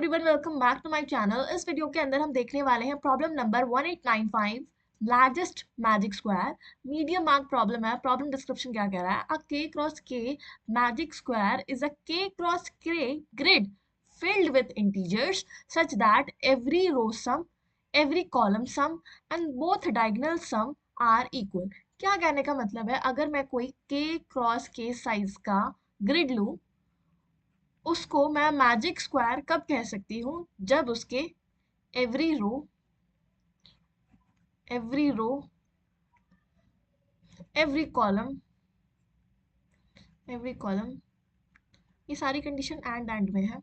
Everyone, welcome back to my channel. इस video के अंदर हम देखने वाले हैं problem number 1895, largest magic square. Medium mark problem है। प्रॉब्लम डिस्क्रिप्शन क्या कह रहा है? अ के क्रॉस के मैजिक स्क्वायर इज अ के क्रॉस के grid filled with integers such that every row sum, every column sum and both diagonal sum are equal। क्या कहने का मतलब है? अगर मैं कोई k क्रॉस k साइज का ग्रिड लूं, उसको मैं मैजिक स्क्वायर कब कह सकती हूँ? जब उसके every row every row every column ये सारी कंडीशन एंड में है।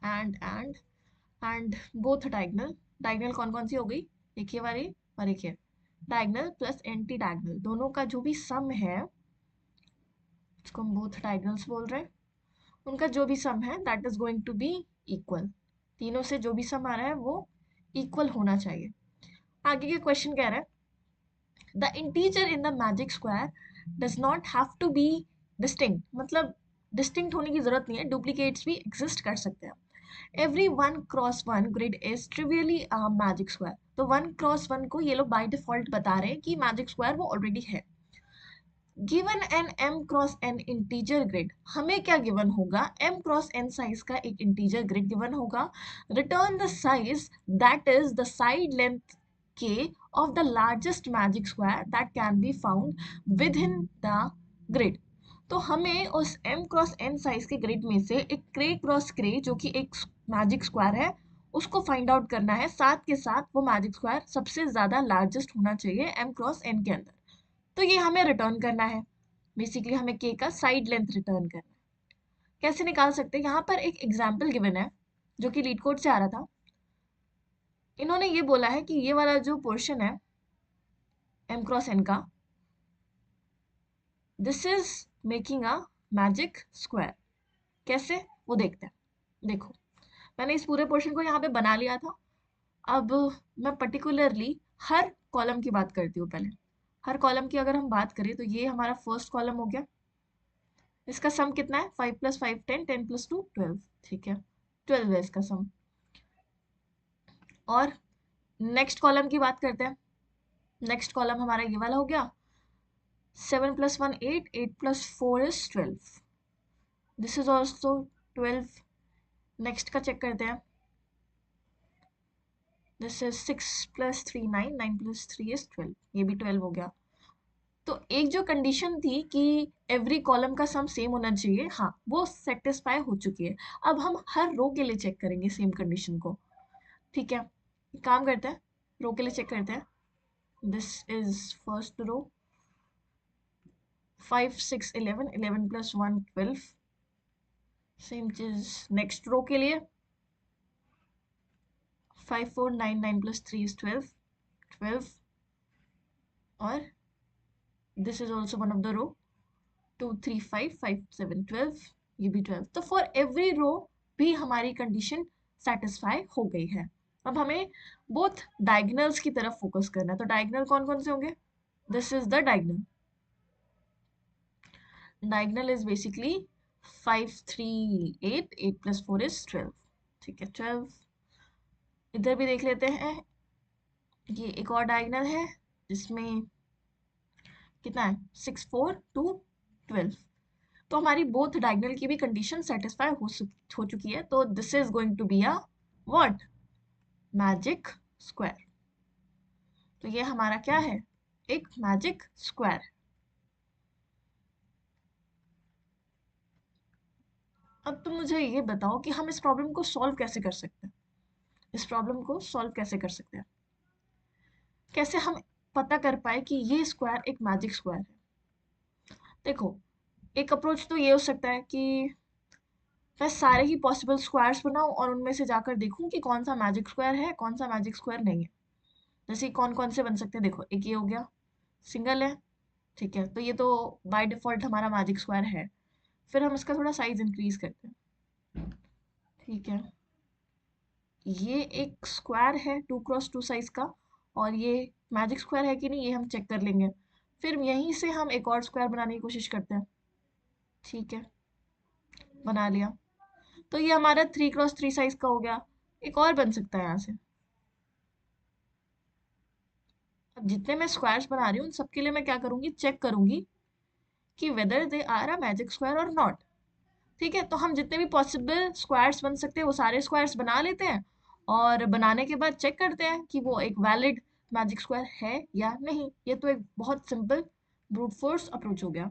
And both diagonal. डायगनल कौन कौन सी हो गई? एक ये वाली और एक ये। डायगनल प्लस एंटी डायगनल दोनों का जो भी सम है, इसको हम बोथ डायगनल्स बोल रहे हैं। उनका जो भी सम है that is going to be equal. तीनों से जो भी सम आ रहा है वो इक्वल होना चाहिए। आगे के क्वेश्चन कह रहा है the integer in the magic square does not have to be distinct. मतलब डिस्टिंक्ट होने की जरूरत नहीं है, डुप्लीकेट्स भी एग्जिस्ट कर सकते हैं। Every one cross one grid is trivially a magic square. तो वन क्रॉस वन को ये लोग बाय डिफॉल्ट बता रहे हैं कि मैजिक स्क्वायर वो ऑलरेडी है। Given n m cross n integer grid, हमें क्या गिवन होगा? m क्रॉस n साइज का एक इंटीजर ग्रिड गिवन होगा। Return the size that is the side length k of the largest magic square that can be found within the grid। तो हमें उस m cross n size के grid में से एक क्रे क्रॉस क्रे जो कि एक मैजिक स्क्वायर है उसको फाइंड आउट करना है। साथ के साथ वो मैजिक स्क्वायर सबसे ज्यादा लार्जेस्ट होना चाहिए m क्रॉस n के अंदर। तो ये हमें रिटर्न करना है। बेसिकली हमें के का साइड लेंथ रिटर्न करना है। कैसे निकाल सकते हैं? यहाँ पर एक एग्जाम्पल गिवन है जो कि लीड कोड से आ रहा था। इन्होंने ये बोला है कि ये वाला जो पोर्शन है m क्रॉस n का, this is making a magic square. कैसे वो देखते हैं। देखो, मैंने इस पूरे पोर्शन को यहाँ पे बना लिया था। अब मैं पर्टिकुलरली हर कॉलम की बात करती हूँ। पहले हर कॉलम की अगर हम बात करें तो ये हमारा फर्स्ट कॉलम हो गया। इसका सम कितना है? 5 + 5 10, 10 + 2 12। ठीक है, 12 है इसका सम। और नेक्स्ट कॉलम की बात करते हैं। नेक्स्ट कॉलम हमारा ये वाला हो गया। 7 + 1 8, 8 + 4 is 12। This is also 12। Next का चेक करते हैं। This is 6 + 3 9, 9 + 3 is 12। ये भी 12 हो गया। तो एक जो कंडीशन थी कि एवरी कॉलम का सम सेम होना चाहिए, हाँ वो सेटिस्फाई हो चुकी है। अब हम हर रो के लिए चेक करेंगे सेम कंडीशन को। ठीक है, काम करते हैं, रो के लिए चेक करते हैं। This is first row. 5 6 11, 11 + 1 12। Same चीज नेक्स्ट रो के लिए। 5 4 9, 9 + 3 is 12, 12। और this is also one of the row. 2 3 5 5 7 12, ये भी 12। तो फॉर एवरी रो भी हमारी कंडीशन सेटिस्फाई हो गई है। अब हमें बोथ डायगनल्स की तरफ फोकस करना है। तो डायगनल कौन कौन से होंगे? This is the diagonal. Diagonal is basically 5 3 8, 8 + 4 is 12। ठीक है, 12। इधर भी देख लेते हैं। ये एक और डायगनल है जिसमें कितना है? 6 4 2 12। तो हमारी बोथ डायगनल की भी कंडीशन सेटिस्फाई हो चुकी है। तो this is going to be a what? Magic square. तो ये हमारा क्या है? एक मैजिक स्क्वायर। अब तुम मुझे ये बताओ कि हम इस प्रॉब्लम को सॉल्व कैसे कर सकते हैं। इस प्रॉब्लम को सॉल्व कैसे कर सकते हैं? कैसे हम पता कर पाए कि ये स्क्वायर एक मैजिक स्क्वायर है? देखो, एक अप्रोच तो ये हो सकता है कि मैं सारे ही पॉसिबल स्क्वायर्स बनाऊं और उनमें से जाकर देखूं कि कौन सा मैजिक स्क्वायर है, कौन सा मैजिक स्क्वायर नहीं है। जैसे कौन कौन से बन सकते हैं? देखो, एक ये हो गया, सिंगल है। ठीक है, तो ये तो बाय डिफॉल्ट हमारा मैजिक स्क्वायर है। फिर हम इसका थोड़ा साइज इंक्रीज करते हैं। ठीक है, ये एक स्क्वायर है 2 × 2 साइज का, और ये मैजिक स्क्वायर है कि नहीं ये हम चेक कर लेंगे। फिर यहीं से हम एक और स्क्वायर बनाने की कोशिश करते हैं। ठीक है, बना लिया। तो ये हमारा 3x3 साइज का हो गया। एक और बन सकता है यहाँ से। अब जितने मैं स्क्वायर्स बना रही हूँ उन सबके लिए मैं क्या करूंगी, चेक करूंगी कि whether they are a magic square और नॉट। ठीक है, तो हम जितने भी पॉसिबल स्क्वायर्स बन सकते हैं वो सारे स्क्वायर्स बना लेते हैं, और बनाने के बाद चेक करते हैं कि वो एक वैलिड मैजिक स्क्वायर है या नहीं। ये तो एक बहुत सिंपल ब्रूट फोर्स अप्रोच हो गया।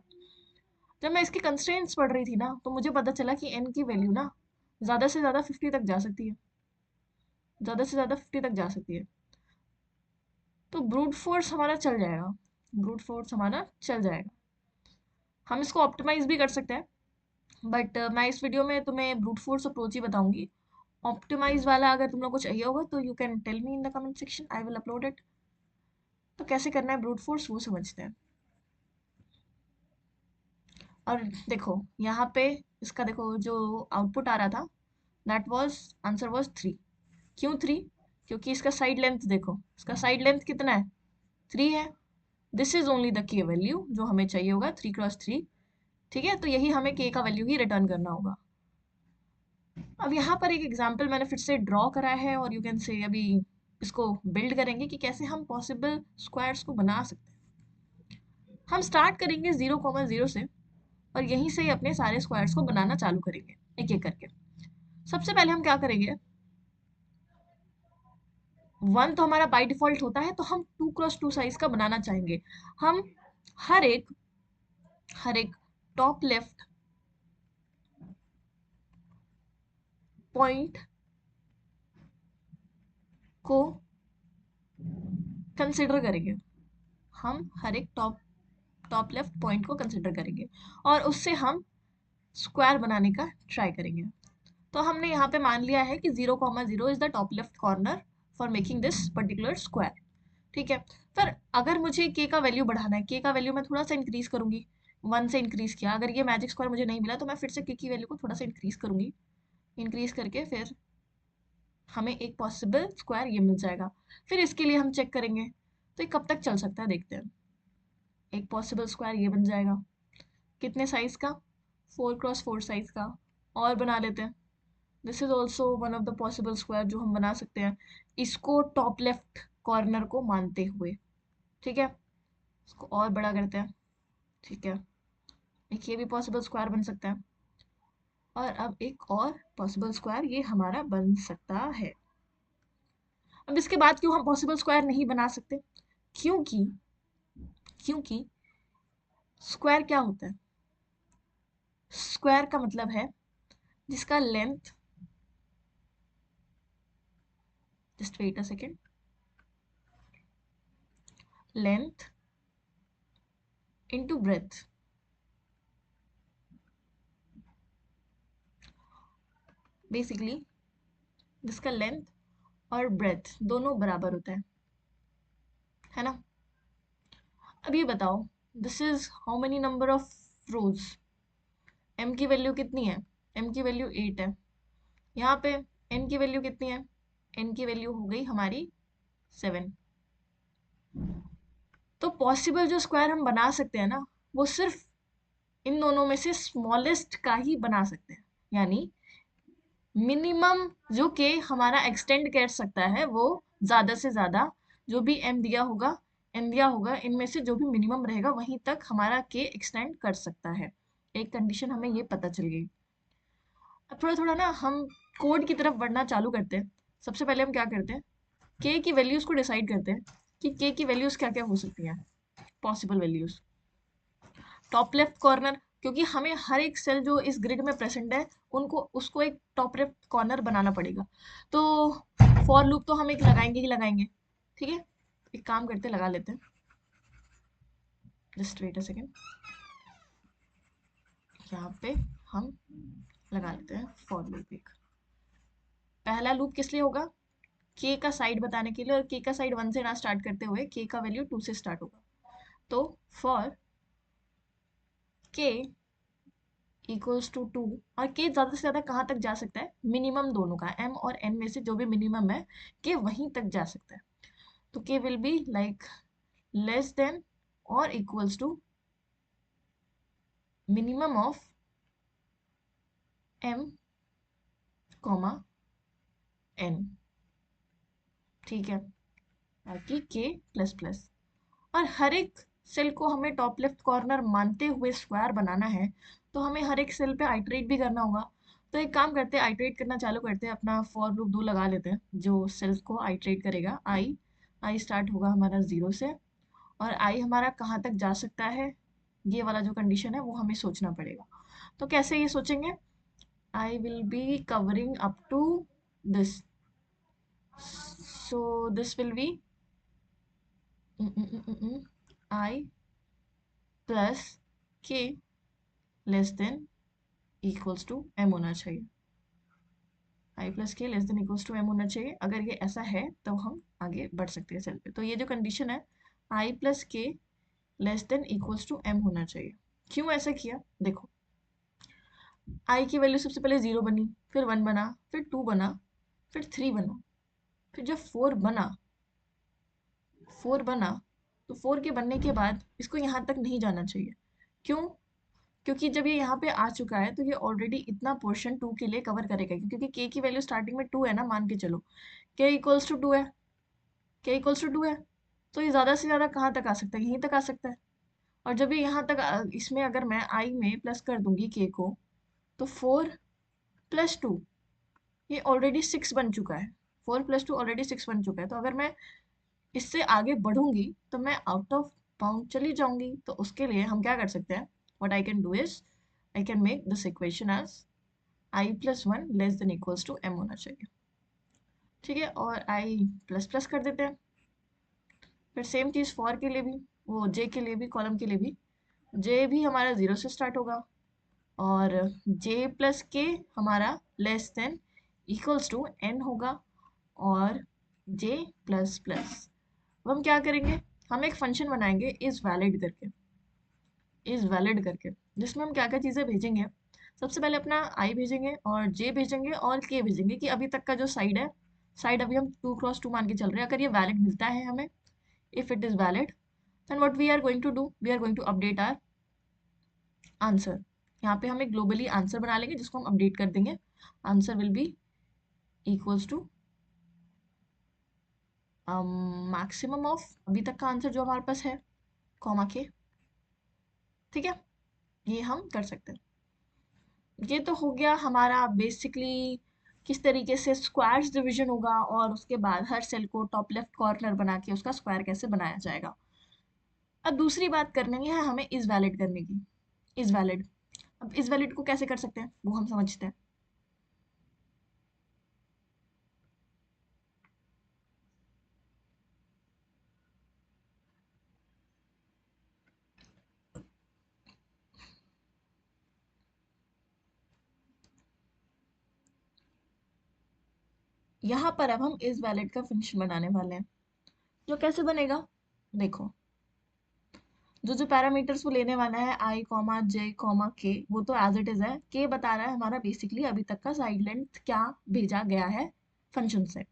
जब मैं इसकी कंस्ट्रेंट्स पढ़ रही थी ना, तो मुझे पता चला कि n की वैल्यू ना ज़्यादा से ज़्यादा 50 तक जा सकती है, ज़्यादा से ज़्यादा 50 तक जा सकती है। तो ब्रूट फोर्स हमारा चल जाएगा, ब्रूट फोर्स हमारा चल जाएगा। हम इसको ऑप्टिमाइज भी कर सकते हैं, बट मैं इस वीडियो में तुम्हें ब्रूट फोर्स अप्रोच ही बताऊंगी। ऑप्टिमाइज वाला अगर तुम लोग को चाहिए होगा तो you can tell me in the comment section, I will upload it. तो कैसे करना है ब्रूट फोर्स वो समझते हैं। और देखो यहाँ पे इसका देखो जो आउटपुट आ रहा था, दैट वाज आंसर वाज 3। क्यों 3? क्योंकि इसका साइड लेंथ देखो, इसका साइड लेंथ कितना है, 3 है। दिस इज ओनली द के वैल्यू जो हमें चाहिए होगा, 3x3। ठीक है, तो यही हमें के का वैल्यू ही रिटर्न करना होगा। अब यहाँ पर एक एग्जाम्पल मैंने फिर से ड्रॉ करा है, और यू कैन से अभी इसको बिल्ड करेंगे कि कैसे हम पॉसिबल स्क्वायर्स को बना सकते हैं। हम स्टार्ट करेंगे 0,0 से, और यहीं से ही अपने सारे स्क्वायर्स को बनाना चालू करेंगे एक एक करके। सबसे पहले हम क्या करेंगे, 1 तो हमारा बाय डिफॉल्ट होता है, तो हम 2x2 साइज का बनाना चाहेंगे। हम हर एक टॉप लेफ्ट पॉइंट को कंसिडर करेंगे। हम हर एक टॉप लेफ्ट पॉइंट को कंसिडर करेंगे, और उससे हम स्क्वायर बनाने का ट्राई करेंगे। तो हमने यहाँ पे मान लिया है कि 0,0 is the top left corner for making this particular square. ठीक है, फिर अगर मुझे के का वैल्यू बढ़ाना है, के का वैल्यू मैं थोड़ा सा इंक्रीज करूंगी। 1 से इंक्रीज किया, अगर ये मैजिक स्क्वायर मुझे नहीं मिला तो मैं फिर से के की वैल्यू को थोड़ा सा इंक्रीज करूंगी। इंक्रीज करके फिर हमें एक पॉसिबल स्क्वायर ये मिल जाएगा। फिर इसके लिए हम चेक करेंगे, तो ये कब तक चल सकता है देखते हैं। एक पॉसिबल स्क्वायर ये बन जाएगा, कितने साइज का, 4x4 साइज का। और बना लेते हैं, this is also one of the possible square जो हम बना सकते हैं, इसको टॉप लेफ्ट कॉर्नर को मानते हुए। ठीक है, इसको और बड़ा करते हैं। ठीक है, एक ये भी पॉसिबल स्क्वायर बन सकता है, और अब एक और पॉसिबल स्क्वायर ये हमारा बन सकता है। अब इसके बाद क्यों हम पॉसिबल स्क्वायर नहीं बना सकते, क्योंकि क्योंकि स्क्वायर क्या होता है, स्क्वायर का मतलब है जिसका length, just wait a second, length into breadth. Basically जिसका लेंथ और ब्रेथ दोनों बराबर होता है ना। अब ये बताओ, this is how many number of rows, m की वैल्यू कितनी है, m की वैल्यू 8 है। यहाँ पे n की वैल्यू कितनी है, n की वैल्यू हो गई हमारी 7। तो पॉसिबल जो स्क्वायर हम बना सकते हैं ना, वो सिर्फ इन दोनों में से स्मॉलेस्ट का ही बना सकते हैं। यानी मिनिमम जो के हमारा एक्सटेंड कर सकता है वो ज्यादा से ज्यादा, जो भी एम दिया होगा, एन दिया होगा, इनमें से जो भी मिनिमम रहेगा वहीं तक हमारा के एक्सटेंड कर सकता है। एक कंडीशन हमें ये पता चल गई। अब थोड़ा थोड़ा ना हम कोड की तरफ बढ़ना चालू करते हैं। सबसे पहले हम क्या करते हैं, के की वैल्यूज को डिसाइड करते हैं कि के की वैल्यूज क्या क्या हो सकती हैं, possible values. Top left corner, क्योंकि हमें हर एक सेल जो इस ग्रिड में प्रेजेंट है उनको उसको एक टॉप लेफ्ट कॉर्नर बनाना पड़ेगा। तो फॉर लूप तो हम एक लगाएंगे ही लगाएंगे। ठीक है, एक काम करते लगा लेते हैं, जस्ट वेट अ सेकेंड। यहाँ पे हम लगा लेते हैं फॉर लूप। एक पहला लूप किस लिए होगा, के का साइड बताने के लिए, और के का साइड 1 से ना स्टार्ट करते हुए के का वैल्यू 2 से स्टार्ट होगा। तो फॉर के इक्वल्स टू 2, और के ज़्यादा से ज़्यादा कहाँ तक जा सकता है, मिनिमम दोनों का m और n में से जो भी मिनिमम है के वहीं तक जा सकता है। तो k will be like less than और equals to minimum of m comma n, ठीक है, बाकी के प्लस प्लस। और हर एक सेल को हमें टॉप लेफ्ट कॉर्नर मानते हुए स्क्वायर बनाना है, तो हमें हर एक सेल पे आइटरेट भी करना होगा। तो एक काम करते हैं, आइटरेट करना चालू करते हैं, अपना फॉर लूप 2 लगा लेते हैं जो सेल्स को आइटरेट करेगा। आई स्टार्ट होगा हमारा 0 से, और आई हमारा कहाँ तक जा सकता है, ये वाला जो कंडीशन है वो हमें सोचना पड़ेगा। तो कैसे ये सोचेंगे, I will be covering up to this, so this will be I plus के less than equals to M होना चाहिए। आई प्लस के less than equals to M होना चाहिए। अगर ये ऐसा है तो हम आगे बढ़ सकते हैं सेल पे। तो ये जो कंडीशन है, आई प्लस के less than equals to M होना चाहिए। क्यों ऐसा किया, देखो, आई की वैल्यू सबसे पहले 0 बनी, फिर 1 बना, फिर 2 बना, फिर 3 बना, फिर जब 4 बना, तो 4 के बनने के बाद इसको यहाँ तक नहीं जाना चाहिए। क्यों, क्योंकि जब ये यहाँ पे आ चुका है तो ये ऑलरेडी इतना पोर्शन 2 के लिए कवर करेगा, क्योंकि के की वैल्यू स्टार्टिंग में 2 है ना, मान के चलो के इक्वल्स टू 2 है, के इक्वल्स टू 2 है, तो ये ज़्यादा से ज़्यादा कहाँ तक आ सकता है, यहीं तक आ सकता है। और जब ये यहाँ तक इसमें अगर मैं आई में प्लस कर दूंगी के को, तो 4 प्लस 2, ये ऑलरेडी 6 बन चुका है। 4 प्लस 2 ऑलरेडी 6 बन चुका है। तो अगर मैं इससे आगे बढ़ूंगी तो मैं आउट ऑफ बाउंड चली जाऊंगी। तो उसके लिए हम क्या कर सकते हैं, what I can do is I can make this equation as I plus 1 less than equals to M होना चाहिए, ठीक है। और आई प्लस प्लस कर देते हैं। फिर सेम चीज़ फॉर के लिए भी, वो जे के लिए भी, कॉलम के लिए भी, जे भी हमारा 0 से स्टार्ट होगा, और जे प्लस के हमारा less than equals to N होगा, और जे प्लस प्लस। अब हम क्या करेंगे, हम एक फंक्शन बनाएंगे इज वैलिड करके, जिसमें हम क्या क्या चीज़ें भेजेंगे। सबसे पहले अपना आई भेजेंगे, और जे भेजेंगे, और के भेजेंगे, कि अभी तक का जो साइड है, साइड अभी हम 2 क्रॉस 2 मान के चल रहे हैं, अगर ये वैलिड मिलता है हमें, if it is valid, then what we are going to do, we are going to update our answer. यहाँ पे हम एक ग्लोबली आंसर बना लेंगे जिसको हम अपडेट कर देंगे। Answer will be equals to maximum of अभी तक का आंसर जो हमारे पास है, कॉमा के, ठीक है। ये हम कर सकते हैं। ये तो हो गया हमारा बेसिकली किस तरीके से स्क्वायर्स डिवीजन होगा, और उसके बाद हर सेल को टॉप लेफ्ट कॉर्नर बना के उसका स्क्वायर कैसे बनाया जाएगा। अब दूसरी बात करनी है हमें इज वैलिड करने की। इज वैलिड, अब इज वैलिड को कैसे कर सकते हैं वो हम समझते हैं। यहाँ पर अब हम इज वैलिड का फंक्शन बनाने वाले हैं, जो कैसे बनेगा, देखो, जो जो पैरामीटर्स वो लेने वाला है, आई कॉमा जे कॉमा के, वो तो एज इट इज है। के बता रहा है हमारा बेसिकली अभी तक का साइड लेंथ क्या भेजा गया है फंक्शन से।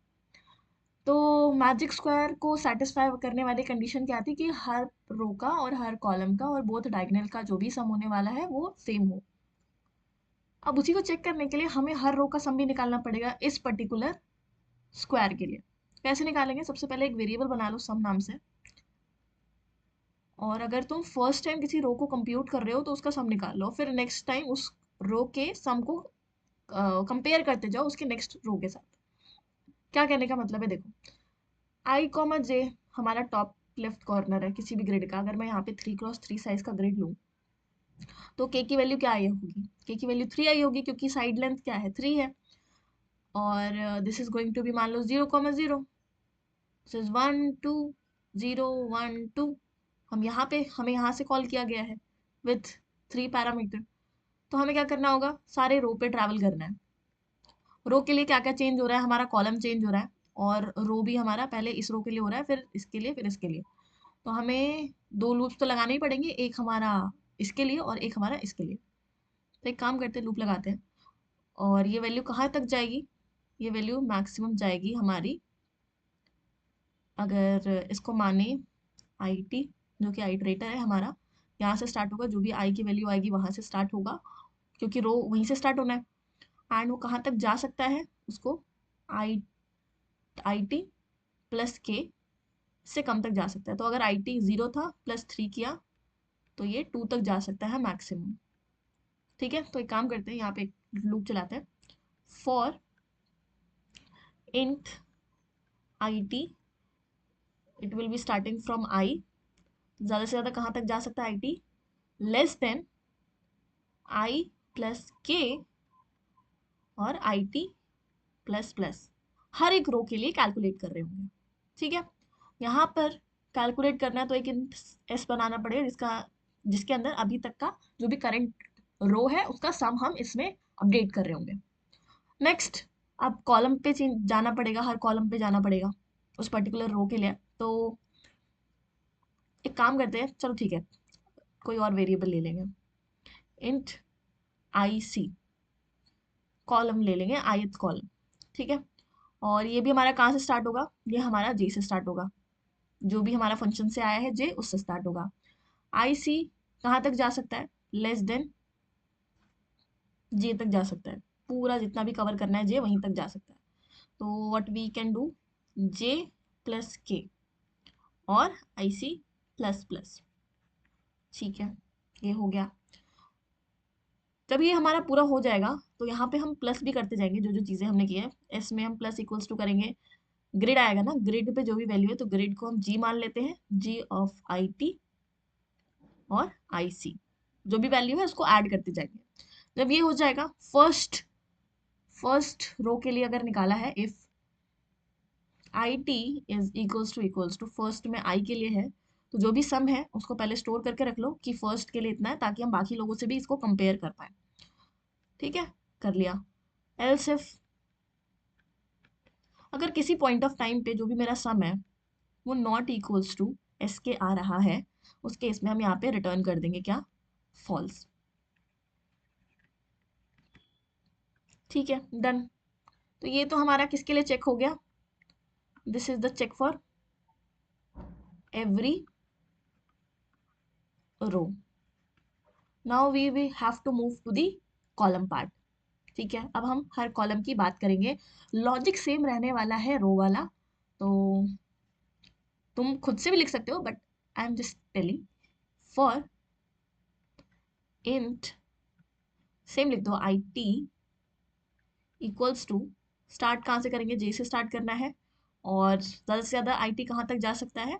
तो मैजिक स्क्वायर को सेटिस्फाई करने वाली कंडीशन क्या थी, कि हर रो का और हर कॉलम का और बोथ डायगोनल का जो भी सम होने वाला है वो सेम हो। अब उसी को चेक करने के लिए हमें हर रो का सम भी निकालना पड़ेगा इस पर्टिकुलर स्क्वायर के लिए। कैसे निकालेंगे, सबसे पहले एक वेरिएबल बना लो सम नाम से, और अगर तुम फर्स्ट टाइम किसी रो को कंप्यूट कर रहे हो तो उसका सम निकाल लो, फिर नेक्स्ट टाइम उस रो के सम को कंपेयर करते जाओ उसके नेक्स्ट रो के साथ। क्या कहने का मतलब है, देखो, आई कॉमा जे हमारा टॉप लेफ्ट कॉर्नर है किसी भी ग्रिड का। अगर मैं यहाँ पे 3 क्रॉस 3 साइज का ग्रिड लूँ, तो के की वैल्यू क्या आई होगी, के की वैल्यू 3 आई होगी, क्योंकि साइड लेंथ क्या है, 3 है। और this is going to be, मान लो 0 कॉमा 0, दिस इज 1 2 0 1 2। हम यहाँ पे, हमें यहाँ से कॉल किया गया है विथ 3 पैरामीटर। तो हमें क्या करना होगा, सारे रो पे ट्रैवल करना है। रो के लिए क्या क्या चेंज हो रहा है, हमारा कॉलम चेंज हो रहा है, और रो भी हमारा पहले इस रो के लिए हो रहा है, फिर इसके लिए, फिर इसके लिए। तो हमें 2 लूप्स तो लगाने ही पड़ेंगे, एक हमारा इसके लिए और एक हमारा इसके लिए। तो एक काम करते हैं, लूप लगाते हैं, और ये वैल्यू कहाँ तक जाएगी, ये वैल्यू मैक्सिमम जाएगी हमारी, अगर इसको माने आई टी, जो कि आइटरेटर है हमारा, यहाँ से स्टार्ट होगा, जो भी आई की वैल्यू आएगी वहां से स्टार्ट होगा, क्योंकि रो वहीं से स्टार्ट होना है। एंड वो कहाँ तक जा सकता है, उसको आई टी प्लस के से कम तक जा सकता है। तो अगर आई टी 0 था +3 किया तो ये 2 तक जा सकता है मैक्सिमम। ठीक है, तो एक काम करते हैं, यहाँ पे एक लूप चलाते हैं। For int I T it will be starting from I, ज़्यादा से ज़्यादा कहाँ तक जा सकता है आई T, less than I plus के और आई टी प्लस प्लस, हर एक रो के लिए कैलकुलेट कर रहे होंगे। ठीक है, यहाँ पर कैलकुलेट करना है तो एक एस बनाना पड़ेगा जिसके अंदर अभी तक का जो भी करंट रो है उसका सम हम इसमें अपडेट कर रहे होंगे। नेक्स्ट, अब कॉलम पे जाना पड़ेगा, हर कॉलम पे जाना पड़ेगा उस पर्टिकुलर रो के लिए। तो एक काम करते हैं, चलो ठीक है, कोई और वेरिएबल ले लेंगे, इंट आई सी कॉलम ले लेंगे, ith कॉलम। ठीक है, और ये भी हमारा कहाँ से स्टार्ट होगा, ये हमारा जे से स्टार्ट होगा, जो भी हमारा फंक्शन से आया है जे उससे स्टार्ट होगा। आई सी कहाँ तक जा सकता है, लेस देन जे तक जा सकता है, पूरा जितना भी कवर करना है जे वहीं तक जा सकता है। तो what we can do, J plus के और आई सी प्लस प्लस। ठीक है, ये हो गया। जब ये हमारा पूरा हो जाएगा तो यहाँ पे हम प्लस भी करते जाएंगे, जो जो चीज़ें हमने की है एस में हम प्लस इक्वल्स टू करेंगे, ग्रिड आएगा ना, ग्रिड पे जो भी वैल्यू है तो ग्रिड को हम जी मान लेते हैं, जी ऑफ आई टी और आई सी, जो भी वैल्यू है उसको ऐड करते जाएंगे। जब ये हो जाएगा, फर्स्ट रो के लिए अगर निकाला है, if I T is equals to first में आई के लिए है, तो जो भी सम है उसको पहले स्टोर करके रख लो कि फर्स्ट के लिए इतना है, ताकि हम बाकी लोगों से भी इसको कंपेयर कर पाए। ठीक है, कर लिया। एल्स इफ अगर किसी पॉइंट ऑफ टाइम पे जो भी मेरा सम है वो नॉट इक्वल्स टू एस के आ रहा है, उस केस में हम यहाँ पे रिटर्न कर देंगे क्या, फॉल्स। ठीक है, डन। तो ये तो हमारा किसके लिए चेक हो गया, this is the check for every row. Now we we have to move to the column part. ठीक है, अब हम हर कॉलम की बात करेंगे, लॉजिक सेम रहने वाला है रो वाला, तो तुम खुद से भी लिख सकते हो but I am just telling. For int same लिख दो, I T equals to, start कहाँ से करेंगे, जे से स्टार्ट करना है, और ज़्यादा से ज़्यादा आई टी कहाँ तक जा सकता है,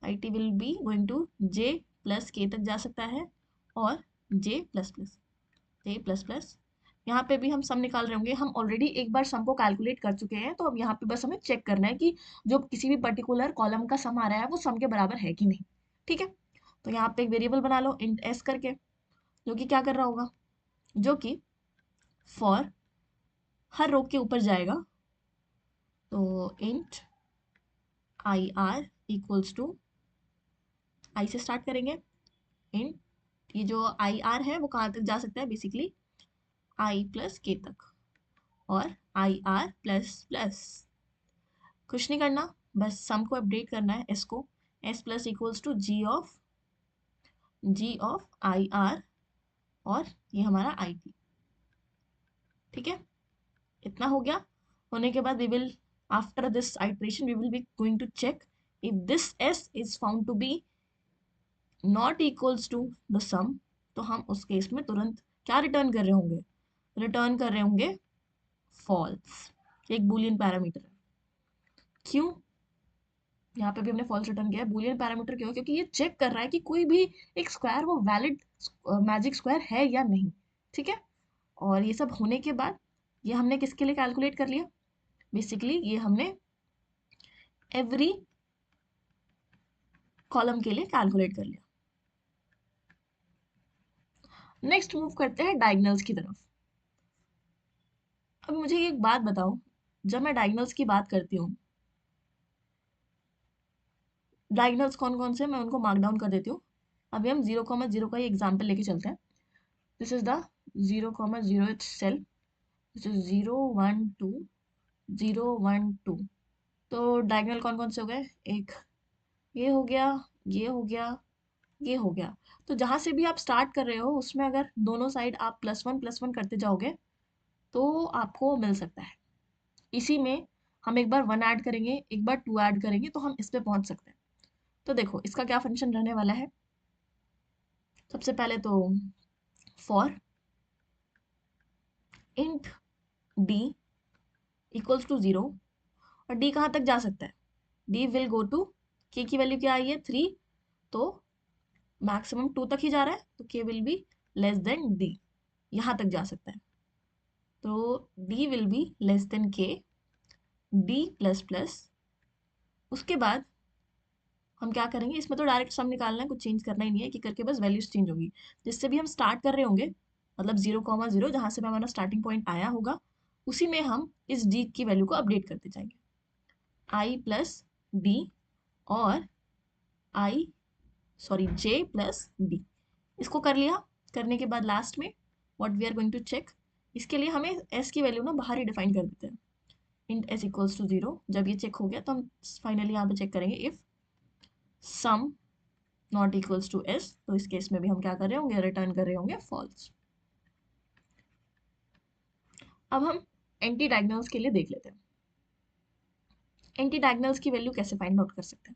आई t will be going to j plus k तक जा सकता है, और j plus plus, j plus plus. यहाँ पे भी हम सम निकाल रहे होंगे, हम ऑलरेडी एक बार सम को कैलकुलेट कर चुके हैं, तो अब यहाँ पे बस हमें चेक करना है कि जो किसी भी पर्टिकुलर कॉलम का सम आ रहा है वो सम के बराबर है कि नहीं। ठीक है, तो यहाँ पे एक वेरिएबल बना लो इंट एस करके, जो कि क्या कर रहा होगा, जो कि फॉर हर रो के ऊपर जाएगा, तो int i r equals to, i से स्टार्ट करेंगे, इंट ये जो आई आर है वो कहाँ तक जा सकता है, बेसिकली आई प्लस के तक, और आई आर प्लस प्लस, कुछ नहीं करना, बस सम को अपडेट करना है एस को, s plus equals to g of i r, और ये हमारा आई टी। ठीक है, इतना हो गया। होने के बाद we will, after this iteration we will be going to check if this S is found to be not equals to the sum, तो हम उस केस में तुरंत क्या रिटर्न कर रहे होंगे, रिटर्न कर रहे होंगे फॉल्स, एक बूलियन पैरामीटर है। क्यों, यहाँ पे भी हमने फॉल्स रिटर्न किया है, बूलियन पैरामीटर क्यों, क्योंकि ये चेक कर रहा है कि कोई भी एक स्क्वायर वो वैलिड मैजिक स्क्वायर है या नहीं। ठीक है, और ये सब होने के बाद ये हमने किसके लिए कैलकुलेट कर लिया, बेसिकली ये हमने एवरी कॉलम के लिए कैलकुलेट कर लिया। नेक्स्ट मूव करते हैं डायगोनल्स की तरफ। अब मुझे एक बात बताओ, जब मैं डायगोनल्स की बात करती हूँ, डायगोनल्स कौन कौन से मैं उनको मार्क डाउन कर देती हूँ। अभी हम 0,0 का ही एग्जाम्पल लेके चलते हैं। This is the 0,0 cell, this is 0 1 2 0 1 2। तो डायगोनल कौन कौन से हो गए, एक ये हो गया, ये हो गया, ये हो गया। तो जहां से भी आप स्टार्ट कर रहे हो उसमें अगर दोनों साइड आप +1 +1 करते जाओगे तो आपको मिल सकता है। इसी में हम एक बार 1 ऐड करेंगे, एक बार 2 ऐड करेंगे तो हम इस पे पहुंच सकते हैं। तो देखो इसका क्या फंक्शन रहने वाला है। सबसे पहले तो for int d equals to 0, और डी कहाँ तक जा सकता है, डी विल गो टू, के की वैल्यू क्या आई है 3, तो मैक्सिमम 2 तक ही जा रहा है, तो k will be less then D, यहाँ तक जा सकता है। तो D will be less than k d plus plus. उसके बाद हम क्या करेंगे, इसमें तो डायरेक्ट सम निकालना है, कुछ चेंज करना ही नहीं है, कि करके बस वैल्यूज चेंज होगी। जिससे भी हम स्टार्ट कर रहे होंगे, मतलब 0,0 जहाँ से भी हमारा स्टार्टिंग पॉइंट आया होगा, उसी में हम इस डी की वैल्यू को अपडेट करते जाएंगे, आई प्लस डी और i sorry j plus d. इसको कर लिया। करने के बाद लास्ट में what we are going to check, इसके लिए हमें एस की वैल्यू ना बाहर ही डिफाइन कर देते हैं, इंट एस इक्वल्स टू 0। जब ये चेक हो गया तो हम फाइनली यहाँ पे चेक करेंगे if sum not equals to s, तो इस केस में भी हम क्या कर रहे होंगे, रिटर्न कर रहे होंगे फॉल्स। अब हम एंटी डायगोनल्स के लिए देख लेते हैं, एंटी डायगोनल्स की वैल्यू कैसे फाइंड आउट कर सकते हैं।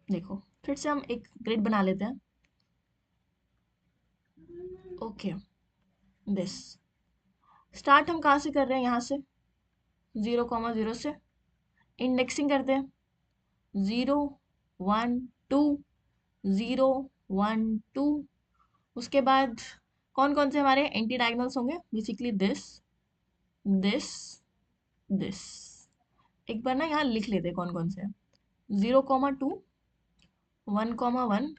देखो फिर से हम एक ग्रिड बना लेते हैं। ओके, दिस स्टार्ट हम कहाँ से कर रहे हैं, यहाँ से 0,0 से इंडेक्सिंग करते हैं, 0 1 2 0 1 2। उसके बाद कौन कौन से हमारे एंटी डायगोनल्स होंगे, बेसिकली दिस दिस दिस। एक बार ना यहाँ लिख लेते हैं कौन कौन से हैं, 0,2 1,1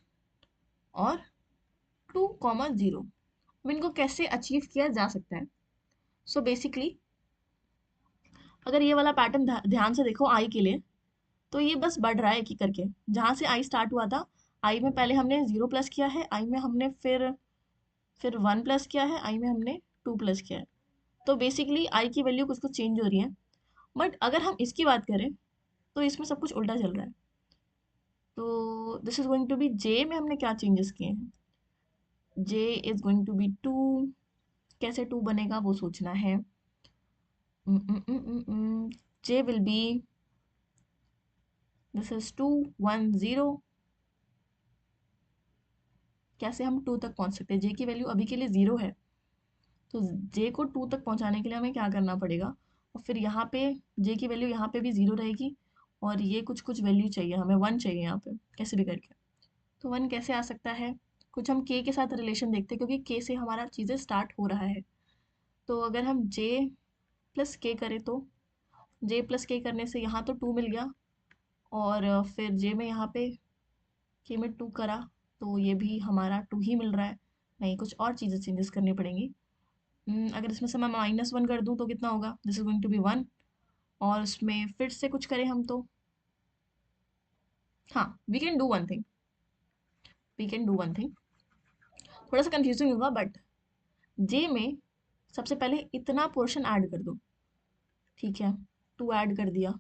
और 2,0। अब इनको कैसे अचीव किया जा सकता है। सो बेसिकली अगर ये वाला पैटर्न ध्यान से देखो आई के लिए, तो ये बस बढ़ रहा है एक एक करके। जहाँ से आई स्टार्ट हुआ था, आई में पहले हमने 0 प्लस किया है, आई में हमने फिर 1 प्लस किया है, आई में हमने 2 प्लस किया है। तो बेसिकली आई की वैल्यू कुछ कुछ चेंज हो रही है। बट अगर हम इसकी बात करें तो इसमें सब कुछ उल्टा चल रहा है। तो this is going to be j में हमने क्या चेंजेस किए हैं, j is going to be 2। कैसे 2 बनेगा वो सोचना है। J will be, this is 2 1 0। कैसे हम 2 तक पहुंच सकते हैं, जे की वैल्यू अभी के लिए 0 है, तो जे को 2 तक पहुंचाने के लिए हमें क्या करना पड़ेगा। और फिर यहाँ पे जे की वैल्यू यहाँ पे भी 0 रहेगी, और ये कुछ कुछ वैल्यू चाहिए हमें, 1 चाहिए यहाँ पे कैसे भी करके। तो 1 कैसे आ सकता है, कुछ हम के साथ रिलेशन देखते हैं, क्योंकि के से हमारा चीज़ें स्टार्ट हो रहा है। तो अगर हम जे प्लस के करें, तो जे प्लस के करने से यहाँ तो 2 मिल गया, और फिर जे में यहाँ पे के में 2 करा, तो ये भी हमारा 2 ही मिल रहा है। नहीं, कुछ और चीज़ें चेंजेस करनी पड़ेंगी। अगर इसमें से मैं -1 कर दूँ तो कितना होगा, this is going to be 1। और उसमें फिर से कुछ करें हम तो, हाँ we can do one thing, we can do one thing. थोड़ा सा कंफ्यूजिंग होगा, बट जे में सबसे पहले इतना पोर्शन ऐड कर दो, ठीक है, 2 ऐड कर दिया,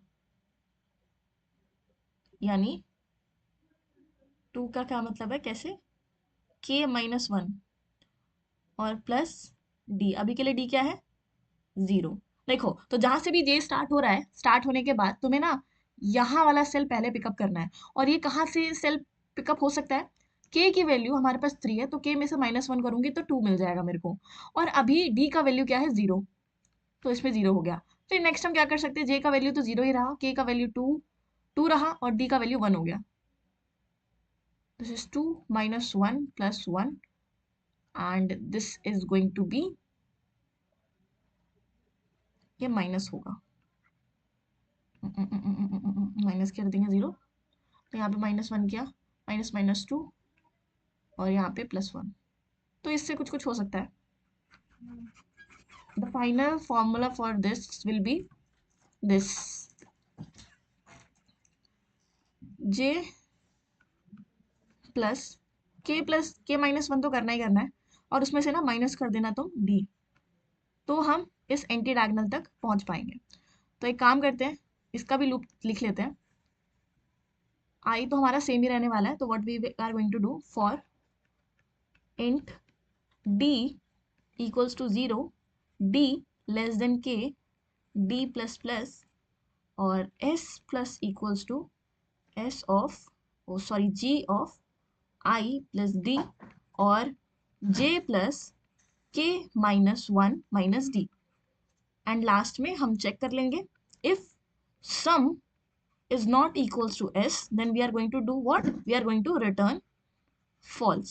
यानी 2 का क्या मतलब है, कैसे, के -1 और प्लस डी। अभी के लिए डी क्या है, 0। देखो तो जहां से भी जे स्टार्ट हो रहा है, स्टार्ट होने के बाद तुम्हें ना यहाँ वाला सेल पहले पिकअप करना है। और ये कहाँ से सेल पिकअप हो सकता है, के की वैल्यू हमारे पास 3 है, तो के में से -1 करूंगी तो 2 मिल जाएगा मेरे को। और अभी डी का वैल्यू क्या है, 0, तो इसमें 0 हो गया। फिर नेक्स्ट हम क्या कर सकते हैं, जे का वैल्यू तो 0 ही रहा, के का वैल्यू 2 रहा, और डी का वैल्यू 1 हो गया। This is 2 -1 + 1, and this is going to be, ये माइनस होगा, माइनस कर देंगे 0, तो यहाँ पे -1 किया, माइनस माइनस 2, और यहाँ पे +1। तो इससे कुछ कुछ हो सकता है। The final formula for this will be this, J plus के -1 तो करना ही करना है, और उसमें से ना माइनस कर देना तुम डी, तो हम इस एंटी डायगोनल तक पहुंच पाएंगे। तो एक काम करते हैं, इसका भी लूप लिख लेते हैं। आई तो हमारा सेम ही रहने वाला है, तो what we are going to do, for int d equals to 0, d less than k d plus plus और s plus equals to s of g of i plus d और j plus k minus one minus d. And last में हम check कर लेंगे if sum is not equals to s then we are going to do what, we are going to return false।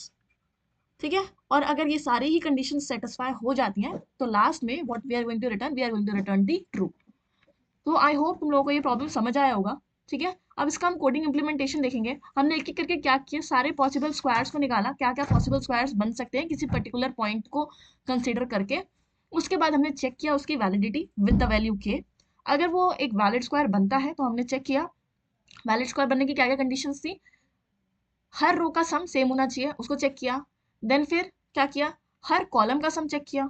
ठीक है, और अगर ये सारी ही कंडीशन सेटिस्फाई हो जाती हैं तो लास्ट में what we are going to return, we are going to return the true. तो आई होप तुम लोगों को ये प्रॉब्लम समझ आया होगा। ठीक है, अब इसका हम कोडिंग इंप्लीमेंटेशन देखेंगे। हमने एक एक करके क्या किया, सारे पॉसिबल स्क्वायर्स को निकाला, क्या क्या पॉसिबल स्क्वायर्स बन सकते हैं किसी पर्टिकुलर पॉइंट को कंसिडर करके। उसके बाद हमने चेक किया उसकी वैलिडिटी विद द वैल्यू के। अगर वो एक वैलिड स्क्वायर बनता है तो हमने चेक किया वैलिड स्क्वायर बनने की क्या क्या कंडीशंस थी, हर रो का सम सेम होना चाहिए, उसको चेक किया। देन फिर क्या किया, हर कॉलम का सम चेक किया,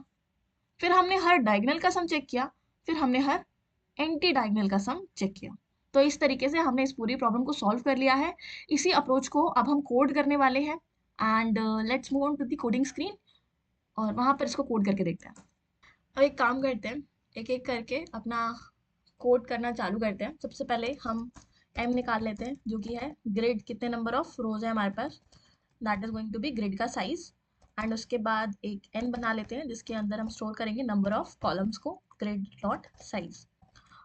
फिर हमने हर डायगोनल का सम चेक किया, फिर हमने हर एंटी डायगोनल का सम चेक किया। तो इस तरीके से हमने इस पूरी प्रॉब्लम को सॉल्व कर लिया है। इसी अप्रोच को अब हम कोड करने वाले हैं and let's move on to the coding screen और वहां पर इसको कोड करके देखते हैं। अब एक काम करते हैं, एक एक करके अपना कोड करना चालू करते हैं। सबसे पहले हम m निकाल लेते हैं जो कि है ग्रिड, कितने नंबर ऑफ रोज है हमारे पास, that is going to be grid का साइज। एंड उसके बाद एक n बना लेते हैं जिसके अंदर हम स्टोर करेंगे नंबर ऑफ कॉलम्स को, grid dot size.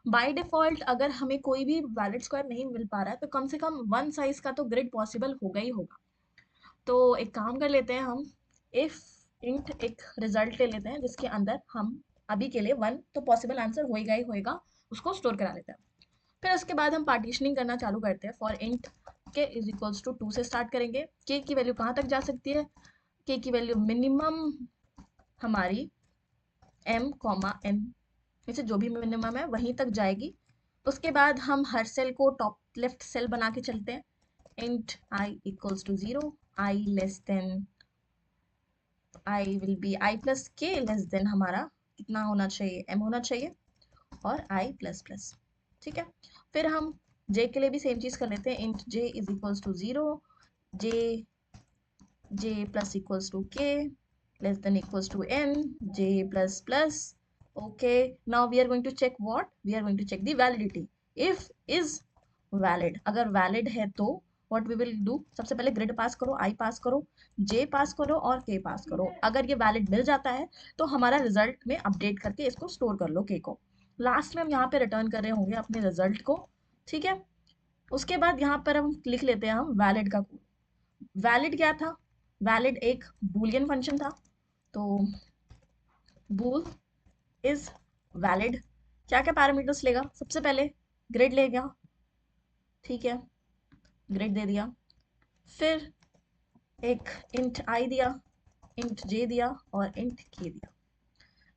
By default अगर हमें कोई भी वैलिड स्क्वायर नहीं मिल पा रहा है तो कम से कम वन साइज का तो ग्रिड पॉसिबल होगा ही होगा। तो एक काम कर लेते हैं हम, इफ इंट एक रिजल्ट ले लेते हैं जिसके अंदर हम अभी के लिए वन तो पॉसिबल आंसर होएगा ही होएगा, उसको स्टोर करा लेते हैं। फिर उसके बाद हम पार्टीशनिंग करना चालू करते हैं। फॉर इंट के इज इक्वल्स टू 2 से स्टार्ट करेंगे। के की वैल्यू कहाँ तक जा सकती है, के की वैल्यू मिनिमम हमारी m कॉमा n में से जो भी मिनिमम है वहीं तक जाएगी। उसके बाद हम हर सेल को टॉप लेफ्ट सेल बना के चलते हैं। Int i equals to 0, i less than i will be i plus के लेस देन हमारा कितना होना चाहिए, m होना चाहिए और i प्लस प्लस। ठीक है, फिर हम j के लिए भी सेम चीज कर लेते हैं। Int j is equals to 0, j plus equals to k less than equals to n, j plus plus. okay, now we are going to check what, we are going to check the validity if is valid। अगर valid है तो what we will do, सबसे पहले grid पास करो, i पास करो, j पास करो और k पास करो। अगर ये वैलिड मिल जाता है तो हमारा रिजल्ट में अपडेट करके इसको स्टोर कर लो k को। लास्ट में हम यहाँ पे रिटर्न कर रहे होंगे अपने रिजल्ट को। ठीक है, उसके बाद यहाँ पर हम लिख लेते हैं हम वैलिड का कोड। वैलिड क्या था, वैलिड एक बूलियन फंक्शन था। तो बूल इज वैलिड, क्या क्या पैरामीटर्स लेगा, सबसे पहले ग्रिड लेगा। ठीक है, ग्रिड दे दिया, फिर एक इंट आई दिया, इंट जे दिया और इंट के दिया।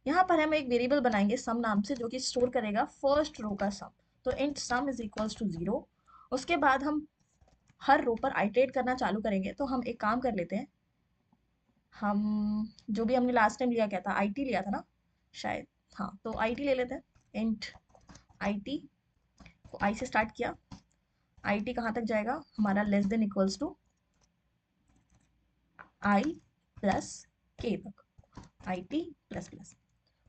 यहाँ पर हम एक वेरिएबल बनाएंगे सम नाम से जो कि स्टोर करेगा फर्स्ट रो का सम। तो int sum is equals to 0। उसके बाद हम हर रो पर आइटरेट करना चालू करेंगे। तो हम एक काम कर लेते हैं, हम जो भी हमने लास्ट टाइम लिया क्या था, आई टी लिया था ना शायद, हाँ तो आई टी ले लेते हैं। इंट आई टी को आई से स्टार्ट किया, आई टी कहाँ तक जाएगा हमारा, less than equals to i plus k तक, आई टी प्लस प्लस।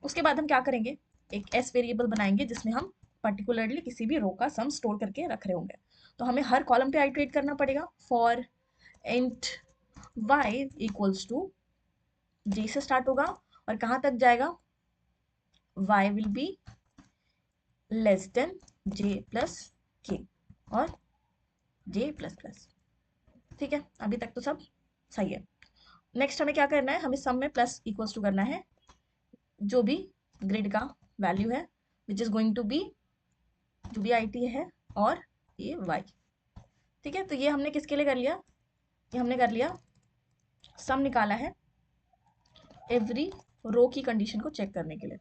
उसके बाद हम क्या करेंगे, एक एस वेरिएबल बनाएंगे जिसमें हम पर्टिकुलरली किसी भी रो का सम स्टोर करके रख रहे होंगे। तो हमें हर कॉलम पे आइटरेट करना पड़ेगा। For int y equals to j से स्टार्ट होगा और कहाँ तक जाएगा, y will be less than j plus के और j प्लस प्लस। ठीक है, अभी तक तो सब सही है। नेक्स्ट हमें क्या करना है, हमें सम में प्लस इक्वल्स टू करना है जो भी ग्रिड का वैल्यू है which is going to be जो भी आई टी है और ये y। ठीक है, तो ये हमने किसके लिए कर लिया, ये हमने कर लिया सम निकाला है एवरी रो की कंडीशन को चेक करने के लिए।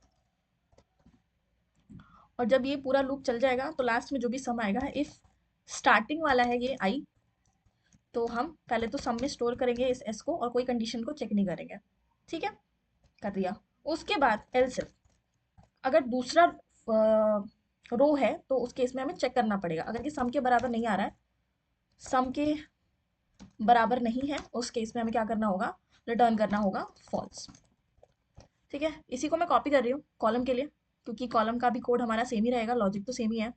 और जब ये पूरा लूप चल जाएगा तो लास्ट में जो भी सम आएगा, इफ स्टार्टिंग वाला है ये i, तो हम पहले तो सम में स्टोर करेंगे इस s को और कोई कंडीशन को चेक नहीं करेंगे। ठीक है, कर दिया। उसके बाद एल्स इफ अगर दूसरा रो है तो उस केस में हमें चेक करना पड़ेगा। अगर ये सम के बराबर नहीं आ रहा है, सम के बराबर नहीं है, उस केस में हमें क्या करना होगा, रिटर्न करना होगा फॉल्स। ठीक है, इसी को मैं कॉपी कर रही हूँ कॉलम के लिए, क्योंकि कॉलम का भी कोड हमारा सेम ही रहेगा, लॉजिक तो सेम ही है।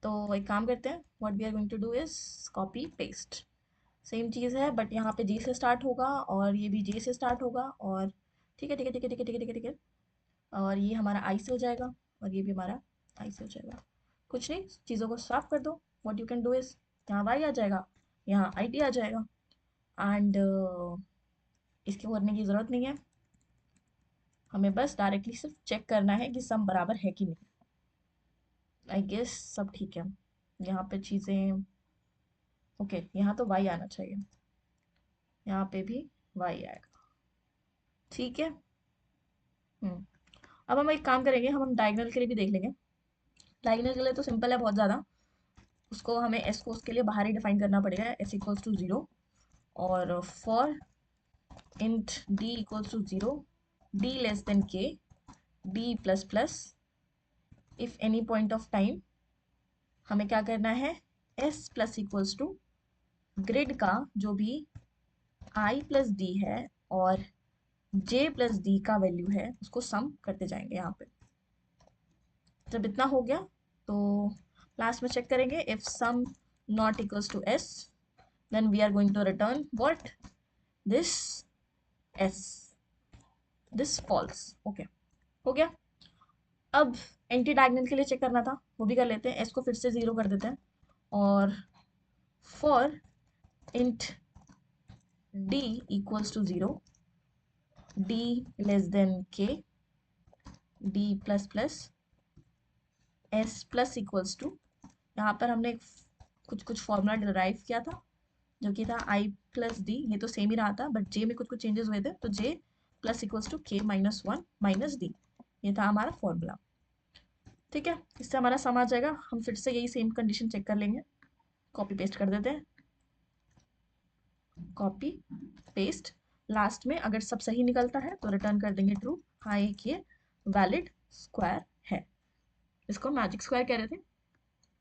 तो एक काम करते हैं, what we are going to do is copy paste. Same चीज़ है, बट यहाँ पे जे से स्टार्ट होगा और ये भी जे से स्टार्ट होगा, और ठीक है ठीक है ठीक है ठीक है ठीक है ठीक है ठीक है, और ये हमारा आई से हो जाएगा और ये भी हमारा आई से हो जाएगा। कुछ नहीं, चीज़ों को साफ कर दो। What you can do is यहाँ वाई आ जाएगा, यहाँ आई टी आ जाएगा, एंड इसके करने की ज़रूरत नहीं है, हमें बस डायरेक्टली सिर्फ चेक करना है कि सम बराबर है कि नहीं। आई गेस सब ठीक है, यहाँ पे चीज़ें ओके, यहाँ तो वाई आना चाहिए, यहाँ पे भी वाई आएगा, ठीक है। अब हम एक काम करेंगे, हम डायगोनल के लिए भी देख लेंगे। डायगोनल के लिए तो सिंपल है बहुत ज़्यादा, उसको हमें एस को उसके लिए बाहर ही डिफाइन करना पड़ेगा, एस इक्वल्स टू 0, और for int d equals to 0, d less than k, d plus plus, if any point of time हमें क्या करना है, S plus equals to grid का जो भी आई प्लस डी है और जे प्लस डी का वैल्यू है उसको सम करते जाएंगे यहाँ पे। जब इतना हो गया तो लास्ट में चेक करेंगे, if sum not equals to s then we are going to return what, this s, this false. Okay, हो गया। अब एंटी डायगोनल के लिए चेक करना था, वो भी कर लेते हैं, एस को फिर से 0 कर देते हैं, और for int d equals to 0, d less than k, d plus plus, S plus equals to, यहाँ पर हमने कुछ कुछ फॉर्मूला डिराइव किया था जो कि था आई प्लस डी, ये तो सेम ही रहा था बट जे में कुछ कुछ चेंजेस हुए थे, तो जे प्लस इक्वल्स टू के माइनस 1 माइनस डी, ये था हमारा फॉर्मूला। ठीक है, इससे हमारा सम आ जाएगा। हम फिर से यही सेम कंडीशन चेक कर लेंगे, कॉपी पेस्ट कर देते हैं, कॉपी पेस्ट, लास्ट में अगर सब सही निकलता है तो रिटर्न कर देंगे ट्रू, हाँ एक ये वैलिड स्क्वायर है। इसको मैजिक स्क्वायर कह रहे थे।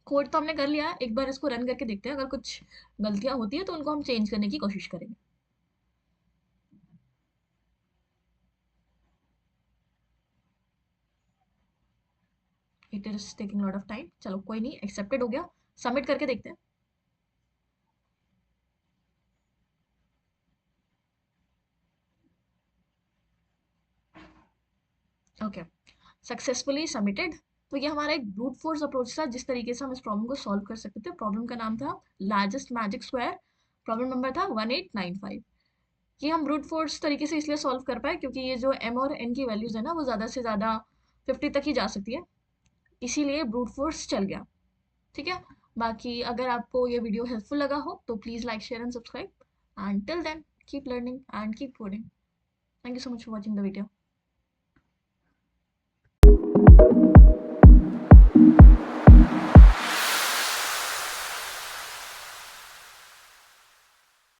कोड तो हमने कर लिया है, एक बार इसको रन करके देखते हैं, अगर कुछ गलतियां होती है तो उनको हम चेंज करने की कोशिश करेंगे। It is taking lot of time, चलो कोई नहीं, एक्सेप्टेड हो गया, सबमिट करके देखते हैं। Okay, successfully submitted. तो ये हमारा एक ब्रूट फोर्स अप्रोच था जिस तरीके से हम इस प्रॉब्लम को सॉल्व कर सकते थे। प्रॉब्लम का नाम था largest magic square, problem number था 1895। ये हम ब्रूट फोर्स तरीके से इसलिए सॉल्व कर पाए क्योंकि ये जो एम और एन की वैल्यूज है ना वो ज़्यादा से ज़्यादा 50 तक ही जा सकती है, इसीलिए ब्रूट फोर्स चल गया। ठीक है, बाकी अगर आपको ये वीडियो हेल्पफुल लगा हो तो please like share and subscribe, and till then keep learning and keep coding. Thank you so much for watching the video.